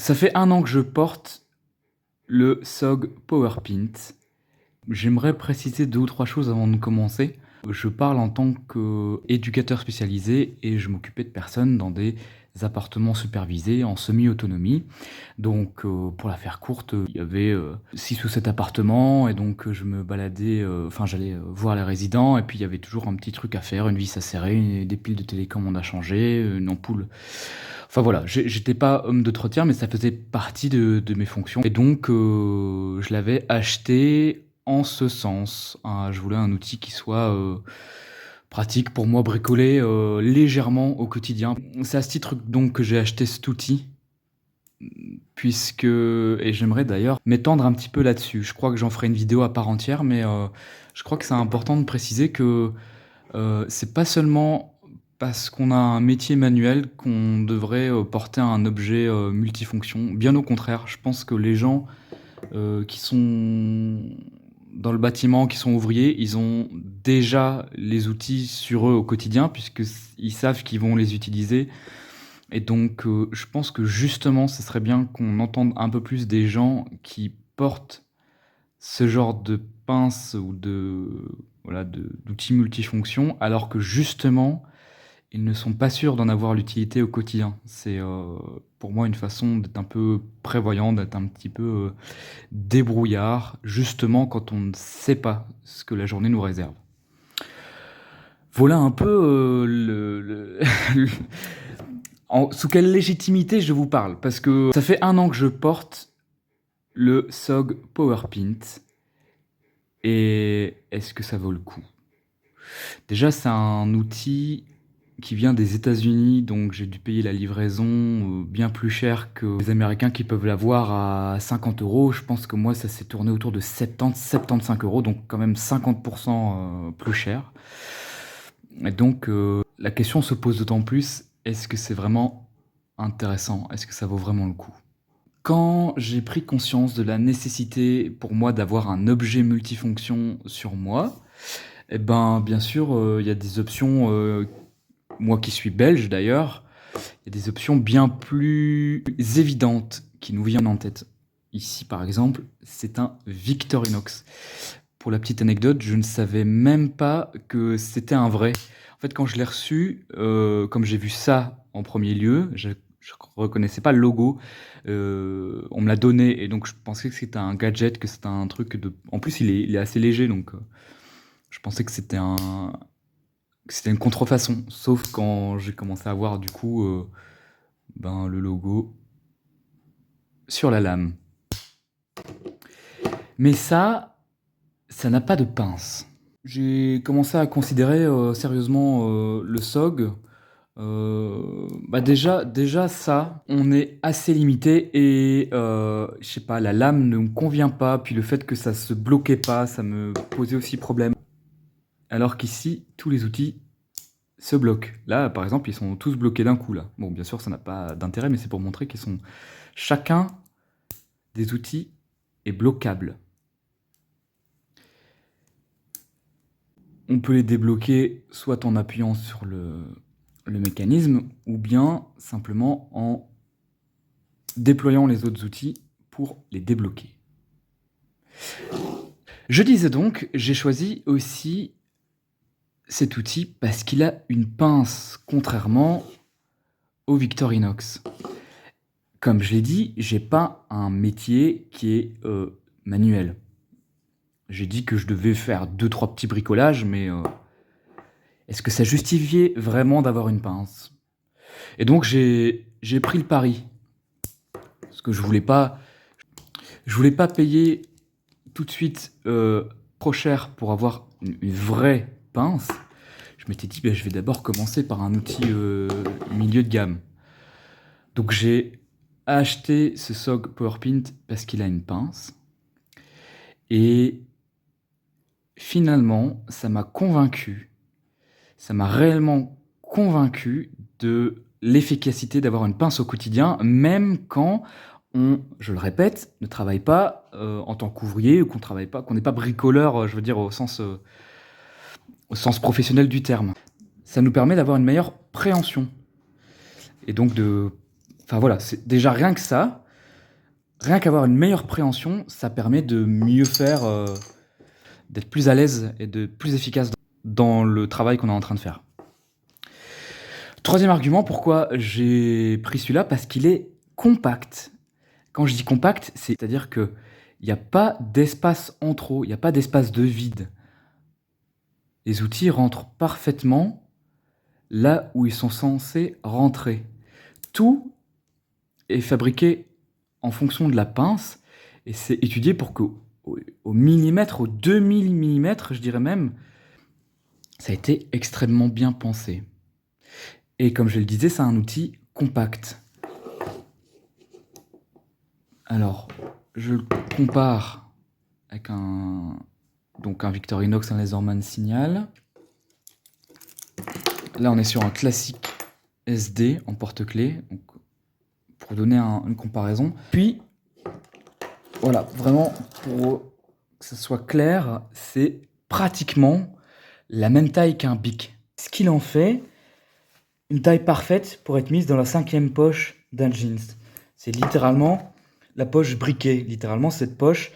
Ça fait 1 an que je porte le SOG PowerPint. J'aimerais préciser 2 ou 3 choses avant de commencer. Je parle en tant qu'éducateur spécialisé et je m'occupais de personnes dans des appartements supervisés en semi-autonomie. Donc, pour la faire courte, il y avait 6 ou 7 appartements et donc je me baladais, enfin j'allais voir les résidents et puis il y avait toujours un petit truc à faire, une vis à serrer, des piles de télécommande à changer, une ampoule. Enfin voilà, j'étais pas homme d'entretien, mais ça faisait partie de mes fonctions. Et donc, je l'avais acheté en ce sens. Je voulais un outil qui soit pratique pour moi, bricoler légèrement au quotidien. C'est à ce titre donc que j'ai acheté cet outil, puisque, et j'aimerais d'ailleurs m'étendre un petit peu là-dessus. Je crois que j'en ferai une vidéo à part entière, mais je crois que c'est important de préciser que c'est pas seulement parce qu'on a un métier manuel qu'on devrait porter un objet multifonction. Bien au contraire, je pense que les gens qui sont dans le bâtiment, qui sont ouvriers, ils ont déjà les outils sur eux au quotidien, puisqu'ils savent qu'ils vont les utiliser. Et donc, je pense que justement, ce serait bien qu'on entende un peu plus des gens qui portent ce genre de pince ou d'outils multifonctions, alors que justement, ils ne sont pas sûrs d'en avoir l'utilité au quotidien. C'est pour moi une façon d'être un peu prévoyant, d'être un petit peu débrouillard, justement quand on ne sait pas ce que la journée nous réserve. Voilà un peu sous quelle légitimité je vous parle, parce que ça fait 1 an que je porte le SOG PowerPint. Et est-ce que ça vaut le coup? Déjà, c'est un outil qui vient des États-Unis, donc j'ai dû payer la livraison bien plus cher que les Américains qui peuvent l'avoir à 50 €. Je pense que moi, ça s'est tourné autour de 70-75 €, donc quand même 50% plus cher. Et donc, la question se pose d'autant plus, est-ce que c'est vraiment intéressant? Est-ce que ça vaut vraiment le coup? Quand j'ai pris conscience de la nécessité pour moi d'avoir un objet multifonction sur moi, eh ben, bien sûr, il y a des options, moi qui suis belge d'ailleurs, il y a des options bien plus évidentes qui nous viennent en tête. Ici, par exemple, c'est un Victorinox. Pour la petite anecdote, je ne savais même pas que c'était un vrai. En fait, quand je l'ai reçu, comme j'ai vu ça en premier lieu, je reconnaissais pas le logo. On me l'a donné et donc je pensais que c'était un gadget, que c'était un truc de... En plus, il est assez léger, donc je pensais que c'était une contrefaçon. Sauf quand j'ai commencé à voir du coup le logo sur la lame. Mais ça n'a pas de pince. J'ai commencé à considérer sérieusement le SOG. Déjà ça, on est assez limité et je sais pas, la lame ne me convient pas, puis le fait que ça se bloquait pas, ça me posait aussi problème. Alors qu'ici, tous les outils se bloquent. Là, par exemple, ils sont tous bloqués d'un coup là. Bon, bien sûr, ça n'a pas d'intérêt, mais c'est pour montrer qu'ils sont... Chacun des outils est bloquable. On peut les débloquer soit en appuyant sur le mécanisme, ou bien simplement en déployant les autres outils pour les débloquer. Je disais donc, j'ai choisi aussi cet outil parce qu'il a une pince, contrairement au Victorinox. Comme je l'ai dit, j'ai pas un métier qui est manuel. J'ai dit que je devais faire 2-3 petits bricolages, mais est-ce que ça justifiait vraiment d'avoir une pince? Et donc j'ai pris le pari. Parce que je voulais pas payer tout de suite trop cher pour avoir une vraie pince. Je m'étais dit, je vais d'abord commencer par un outil milieu de gamme. Donc j'ai acheté ce SOG PowerPint parce qu'il a une pince. Et finalement, ça m'a convaincu. Ça m'a réellement convaincu de l'efficacité d'avoir une pince au quotidien, même quand on, je le répète, ne travaille pas en tant qu'ouvrier ou qu'on n'est pas bricoleur, je veux dire au sens professionnel du terme. Ça nous permet d'avoir une meilleure préhension. Et donc enfin voilà, c'est déjà rien que ça. Rien qu'avoir une meilleure préhension, ça permet de mieux faire, d'être plus à l'aise et de plus efficace dans le travail qu'on est en train de faire. Troisième argument, pourquoi j'ai pris celui-là? Parce qu'il est compact. Quand je dis compact, c'est-à-dire qu'il n'y a pas d'espace en trop, il n'y a pas d'espace de vide. Les outils rentrent parfaitement là où ils sont censés rentrer. Tout est fabriqué en fonction de la pince et c'est étudié pour qu'au millimètre, au demi-millimètre, je dirais même, ça a été extrêmement bien pensé. Et comme je le disais, c'est un outil compact. Alors, je le compare avec un Victorinox, un Laserman Signal. Là, on est sur un classique SD en porte-clés, pour donner une comparaison. Puis, voilà, vraiment, pour que ce soit clair, c'est pratiquement la même taille qu'un Bic. Ce qu'il en fait, une taille parfaite pour être mise dans la 5e poche d'un jeans. C'est littéralement la poche briquet. Littéralement, cette poche,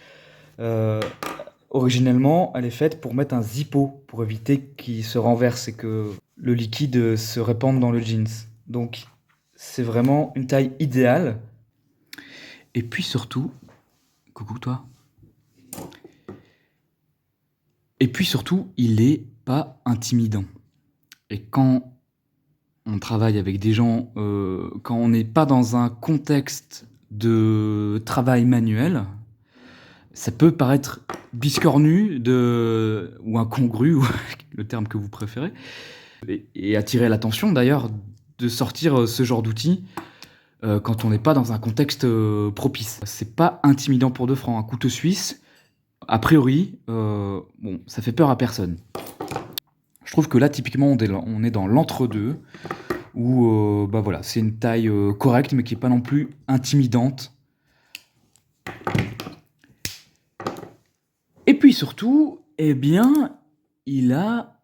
originellement, elle est faite pour mettre un zippo, pour éviter qu'il se renverse et que le liquide se répande dans le jeans. Donc, c'est vraiment une taille idéale. Et puis surtout, coucou toi. Et puis surtout, il est pas intimidant. Et quand on travaille avec des gens, quand on n'est pas dans un contexte de travail manuel, ça peut paraître biscornu ou incongru, ou le terme que vous préférez, et attirer l'attention d'ailleurs de sortir ce genre d'outil quand on n'est pas dans un contexte propice. C'est pas intimidant pour 2 francs. Un couteau suisse, a priori, bon, ça fait peur à personne. Je trouve que là, typiquement, on est dans l'entre-deux, où bah voilà, c'est une taille correcte, mais qui n'est pas non plus intimidante. Et puis surtout, eh bien, il a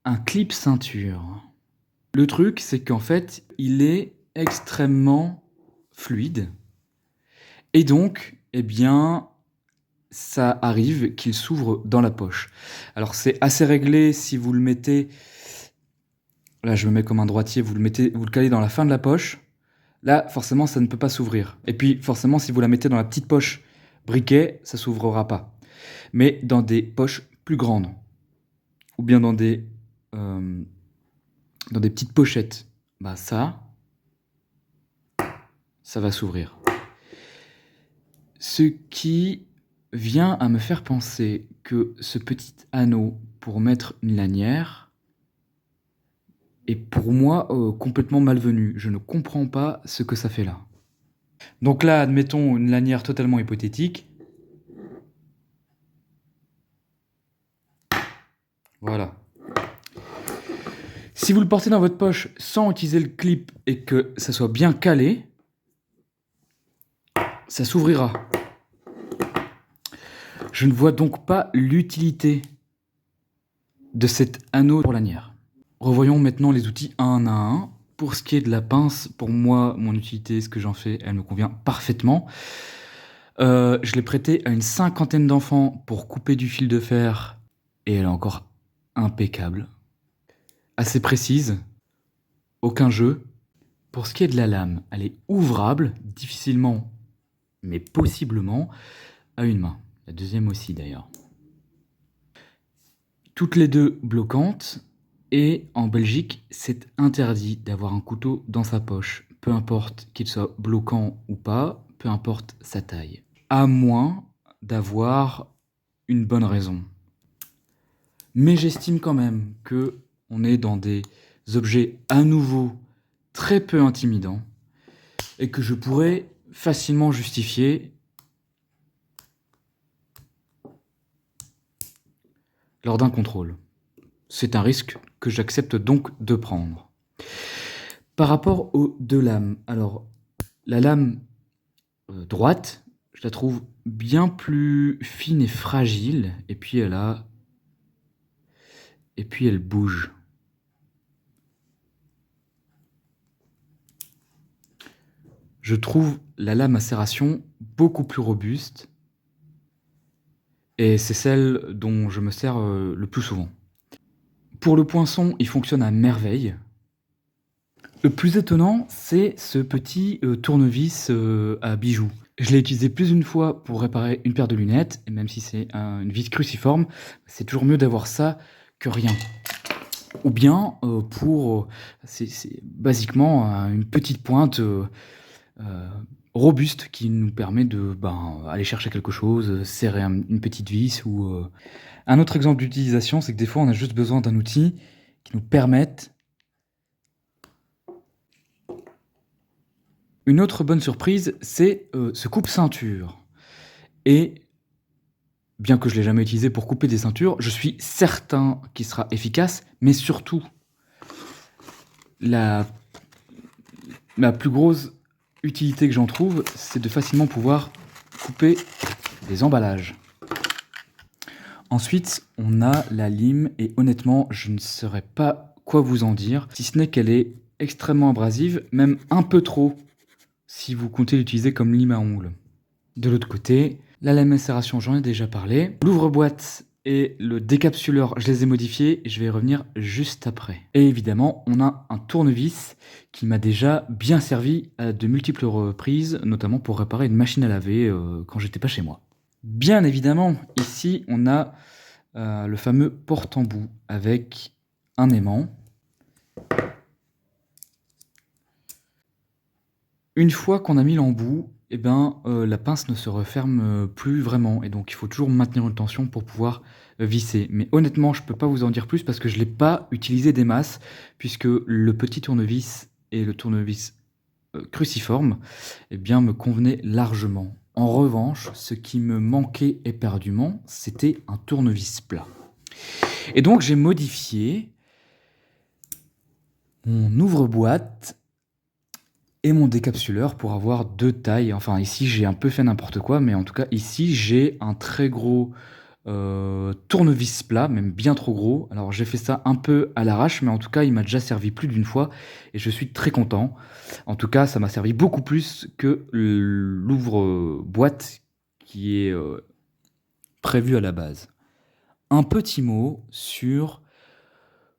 un clip ceinture. Le truc, c'est qu'en fait, il est extrêmement fluide. Et donc, eh bien, ça arrive qu'il s'ouvre dans la poche. Alors, c'est assez réglé si vous le mettez... Là, je me mets comme un droitier, vous le calez dans la fin de la poche. Là, forcément, ça ne peut pas s'ouvrir. Et puis, forcément, si vous la mettez dans la petite poche briquet, ça s'ouvrira pas. Mais dans des poches plus grandes, ou bien dans des petites pochettes, bah ça va s'ouvrir. Ce qui vient à me faire penser que ce petit anneau pour mettre une lanière est pour moi complètement malvenu. Je ne comprends pas ce que ça fait là. Donc là, admettons une lanière totalement hypothétique. Voilà. Si vous le portez dans votre poche sans utiliser le clip et que ça soit bien calé, ça s'ouvrira. Je ne vois donc pas l'utilité de cet anneau pour lanière. Revoyons maintenant les outils un à un. Pour ce qui est de la pince, pour moi, mon utilité, ce que j'en fais, elle me convient parfaitement. Je l'ai prêtée à une 50aine d'enfants pour couper du fil de fer et elle est encore impeccable. Assez précise, aucun jeu. Pour ce qui est de la lame, elle est ouvrable, difficilement, mais possiblement, à une main. La deuxième aussi d'ailleurs. Toutes les deux bloquantes. Et en Belgique, c'est interdit d'avoir un couteau dans sa poche, peu importe qu'il soit bloquant ou pas, peu importe sa taille, à moins d'avoir une bonne raison. Mais j'estime quand même que on est dans des objets à nouveau très peu intimidants et que je pourrais facilement justifier lors d'un contrôle. C'est un risque que j'accepte donc de prendre. Par rapport aux deux lames, alors la lame droite, je la trouve bien plus fine et fragile, et puis elle bouge. Je trouve la lame à serration beaucoup plus robuste et c'est celle dont je me sers, le plus souvent. Pour le poinçon, il fonctionne à merveille. Le plus étonnant, c'est ce petit, tournevis, à bijoux. Je l'ai utilisé plus d'une fois pour réparer une paire de lunettes et même si c'est une vis cruciforme, c'est toujours mieux d'avoir ça que rien. Ou bien, pour, c'est basiquement, une petite pointe, heu, robuste qui nous permet de, aller chercher quelque chose, serrer une petite vis ou. Un autre exemple d'utilisation, c'est que des fois, on a juste besoin d'un outil qui nous permette. Une autre bonne surprise, c'est, ce coupe-ceinture et bien que je l'ai jamais utilisé pour couper des ceintures, je suis certain qu'il sera efficace, mais surtout la la plus grosse utilité que j'en trouve, c'est de facilement pouvoir couper des emballages. Ensuite, on a la lime et honnêtement, je ne saurais pas quoi vous en dire, si ce n'est qu'elle est extrêmement abrasive, même un peu trop, si vous comptez l'utiliser comme lime à ongles. De l'autre côté, la lame macération, j'en ai déjà parlé. L'ouvre-boîte et le décapsuleur, je les ai modifiés et je vais y revenir juste après. Et évidemment, on a un tournevis qui m'a déjà bien servi à de multiples reprises, notamment pour réparer une machine à laver quand j'étais pas chez moi. Bien évidemment, ici, on a le fameux porte-embout avec un aimant. Une fois qu'on a mis l'embout, eh ben, la pince ne se referme plus vraiment et donc il faut toujours maintenir une tension pour pouvoir visser. Mais honnêtement, je peux pas vous en dire plus parce que je l'ai pas utilisé des masses puisque le petit tournevis et le tournevis cruciforme, eh bien, me convenaient largement. En revanche, ce qui me manquait éperdument, c'était un tournevis plat. Et donc j'ai modifié mon ouvre-boîte et mon décapsuleur pour avoir 2 tailles. Enfin ici j'ai un peu fait n'importe quoi, mais en tout cas ici j'ai un très gros, tournevis plat, même bien trop gros. Alors j'ai fait ça un peu à l'arrache, mais en tout cas il m'a déjà servi plus d'une fois et je suis très content. En tout cas, ça m'a servi beaucoup plus que l'ouvre-boîte qui est, prévu à la base. Un petit mot sur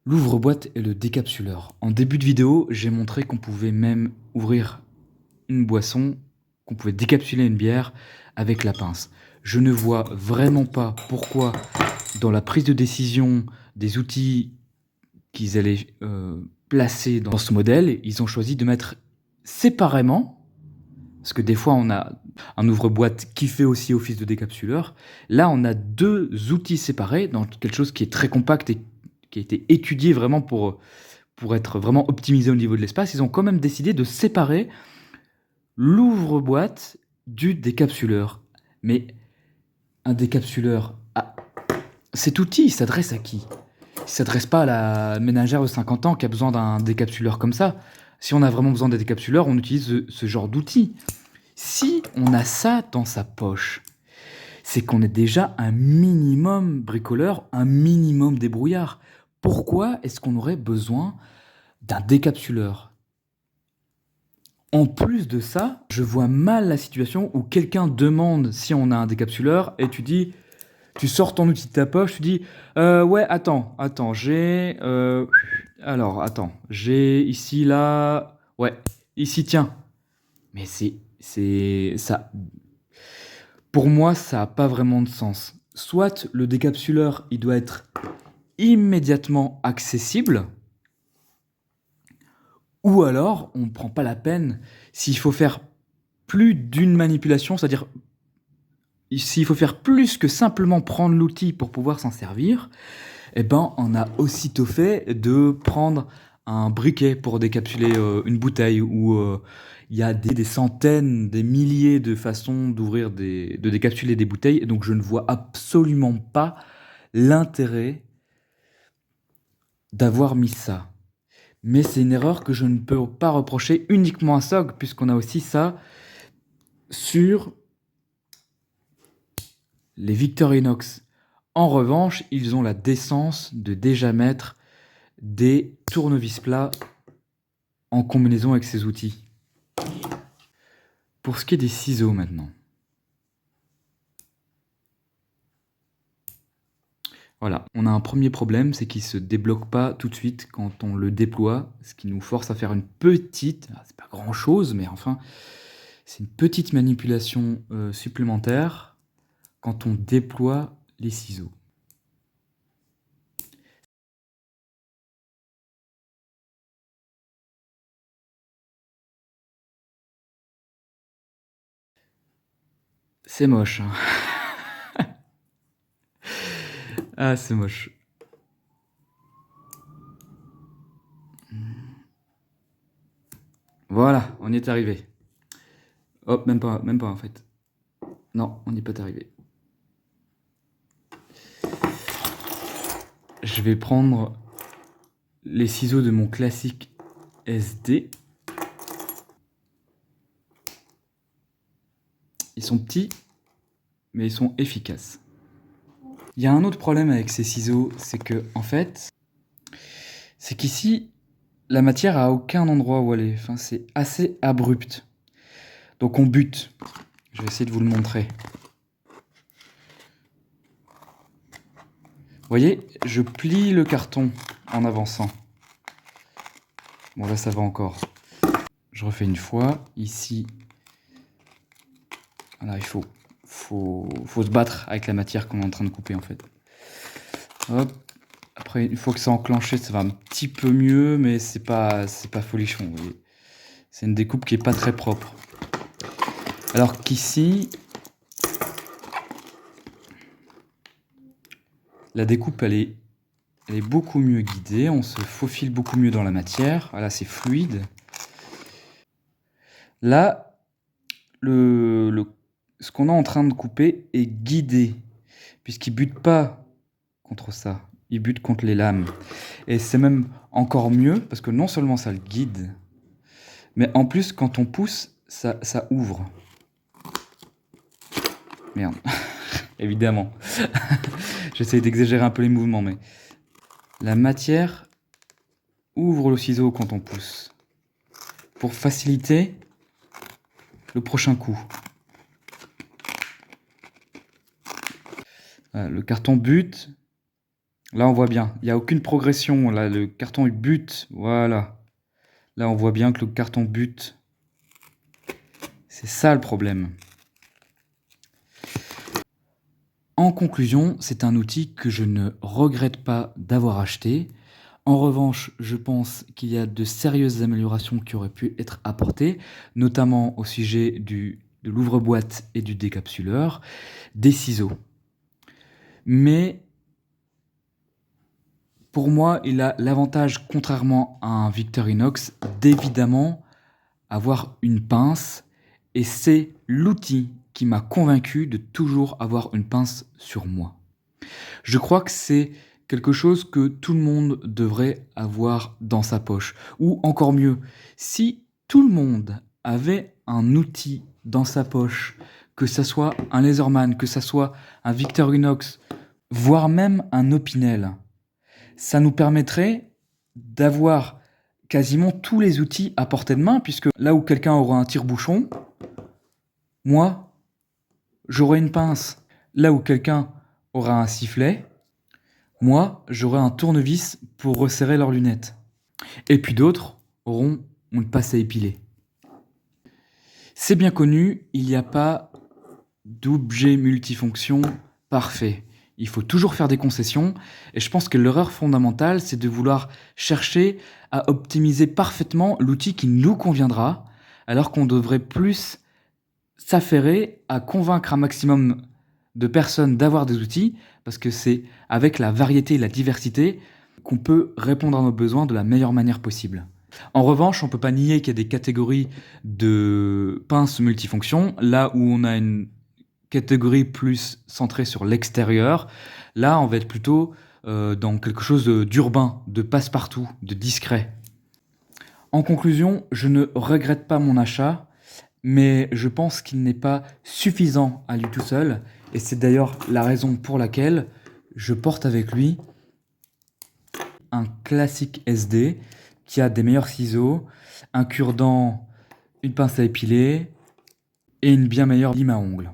l'ouvre-boîte et le décapsuleur. En début de vidéo, j'ai montré qu'on pouvait même ouvrir une boisson, qu'on pouvait décapsuler une bière avec la pince. Je ne vois vraiment pas pourquoi, dans la prise de décision des outils qu'ils allaient placer dans ce modèle, ils ont choisi de mettre séparément, parce que des fois on a un ouvre-boîte qui fait aussi office de décapsuleur. Là, on a 2 outils séparés dans quelque chose qui est très compact et qui a été étudié vraiment pour être vraiment optimisé au niveau de l'espace. Ils ont quand même décidé de séparer l'ouvre-boîte du décapsuleur. Mais un décapsuleur, cet outil, il s'adresse à qui? Il s'adresse pas à la ménagère de 50 ans qui a besoin d'un décapsuleur comme ça. Si on a vraiment besoin d'un décapsuleur, on utilise ce genre d'outil. Si on a ça dans sa poche, c'est qu'on est déjà un minimum bricoleur, un minimum débrouillard. Pourquoi est-ce qu'on aurait besoin d'un décapsuleur? En plus de ça, je vois mal la situation où quelqu'un demande si on a un décapsuleur et tu sors ton outil de ta poche, tu dis ouais, attends, j'ai alors attends, j'ai ici là, ouais, ici tiens. Mais c'est ça. Pour moi, ça a pas vraiment de sens. Soit le décapsuleur, il doit être immédiatement accessible, ou alors on ne prend pas la peine. S'il faut faire plus d'une manipulation, c'est-à-dire s'il faut faire plus que simplement prendre l'outil pour pouvoir s'en servir, eh ben, on a aussitôt fait de prendre un briquet pour décapsuler une bouteille où il y a des centaines, des milliers de façons de décapsuler des bouteilles. Et donc je ne vois absolument pas l'intérêt d'avoir mis ça. Mais c'est une erreur que je ne peux pas reprocher uniquement à SOG, puisqu'on a aussi ça sur les Victorinox. En revanche, ils ont la décence de déjà mettre des tournevis plats en combinaison avec ces outils. Pour ce qui est des ciseaux maintenant. Voilà, on a un premier problème, c'est qu'il se débloque pas tout de suite quand on le déploie, ce qui nous force à faire une petite, c'est pas grand-chose, mais enfin, c'est une petite manipulation supplémentaire quand on déploie les ciseaux. C'est moche, hein. Ah, c'est moche. Voilà, on y est arrivé. Hop, même pas en fait. Non, on n'y est pas arrivé. Je vais prendre les ciseaux de mon classique SD. Ils sont petits, mais ils sont efficaces. Il y a un autre problème avec ces ciseaux, c'est que, en fait, c'est qu'ici, la matière a aucun endroit où aller. Enfin, c'est assez abrupt. Donc on bute. Je vais essayer de vous le montrer. Vous voyez, je plie le carton en avançant. Bon, là, ça va encore. Je refais une fois. Ici, voilà, il faut se battre avec la matière qu'on est en train de couper, en fait. Hop. Après, une fois que c'est enclenché, ça va un petit peu mieux, mais c'est pas folichon, vous voyez. C'est une découpe qui est pas très propre. Alors qu'ici, la découpe, elle est beaucoup mieux guidée. On se faufile beaucoup mieux dans la matière. Voilà, c'est fluide. Là, ce qu'on est en train de couper est guidé, puisqu'il bute pas contre ça, il bute contre les lames. Et c'est même encore mieux, parce que non seulement ça le guide, mais en plus, quand on pousse, ça ouvre. Merde, évidemment. J'essaie d'exagérer un peu les mouvements, mais la matière ouvre le ciseau quand on pousse, pour faciliter le prochain coup. Voilà, le carton bute. Là, on voit bien, il n'y a aucune progression. Là, le carton il bute. Voilà. Là, on voit bien que le carton bute. C'est ça le problème. En conclusion, c'est un outil que je ne regrette pas d'avoir acheté. En revanche, je pense qu'il y a de sérieuses améliorations qui auraient pu être apportées, notamment au sujet de l'ouvre-boîte et du décapsuleur, des ciseaux. Mais pour moi, il a l'avantage, contrairement à un Victorinox, d'évidemment avoir une pince, et c'est l'outil qui m'a convaincu de toujours avoir une pince sur moi. Je crois que c'est quelque chose que tout le monde devrait avoir dans sa poche. Ou encore mieux, si tout le monde avait un outil dans sa poche, que ça soit un Laserman, que ça soit un Victorinox, voire même un Opinel, ça nous permettrait d'avoir quasiment tous les outils à portée de main, puisque là où quelqu'un aura un tire-bouchon, moi, j'aurai une pince. Là où quelqu'un aura un sifflet, moi, j'aurai un tournevis pour resserrer leurs lunettes. Et puis d'autres auront une pince à épiler. C'est bien connu, il n'y a pas d'objet multifonction parfait. Il faut toujours faire des concessions, et je pense que l'erreur fondamentale, c'est de vouloir chercher à optimiser parfaitement l'outil qui nous conviendra, alors qu'on devrait plus s'affairer à convaincre un maximum de personnes d'avoir des outils, parce que c'est avec la variété et la diversité qu'on peut répondre à nos besoins de la meilleure manière possible. En revanche, on ne peut pas nier qu'il y a des catégories de pinces multifonctions, là où on a une catégorie plus centrée sur l'extérieur. Là, on va être plutôt dans quelque chose d'urbain, de passe-partout, de discret. En conclusion, je ne regrette pas mon achat, mais je pense qu'il n'est pas suffisant à lui tout seul, et c'est d'ailleurs la raison pour laquelle je porte avec lui un classique SD qui a des meilleurs ciseaux, un cure-dent, une pince à épiler et une bien meilleure lime à ongles.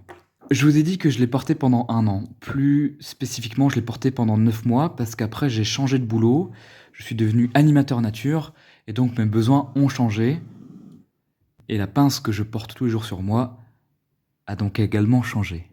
Je vous ai dit que je l'ai porté pendant 1 an. Plus spécifiquement, je l'ai porté pendant 9 mois parce qu'après j'ai changé de boulot. Je suis devenu animateur nature et donc mes besoins ont changé. Et la pince que je porte tous les jours sur moi a donc également changé.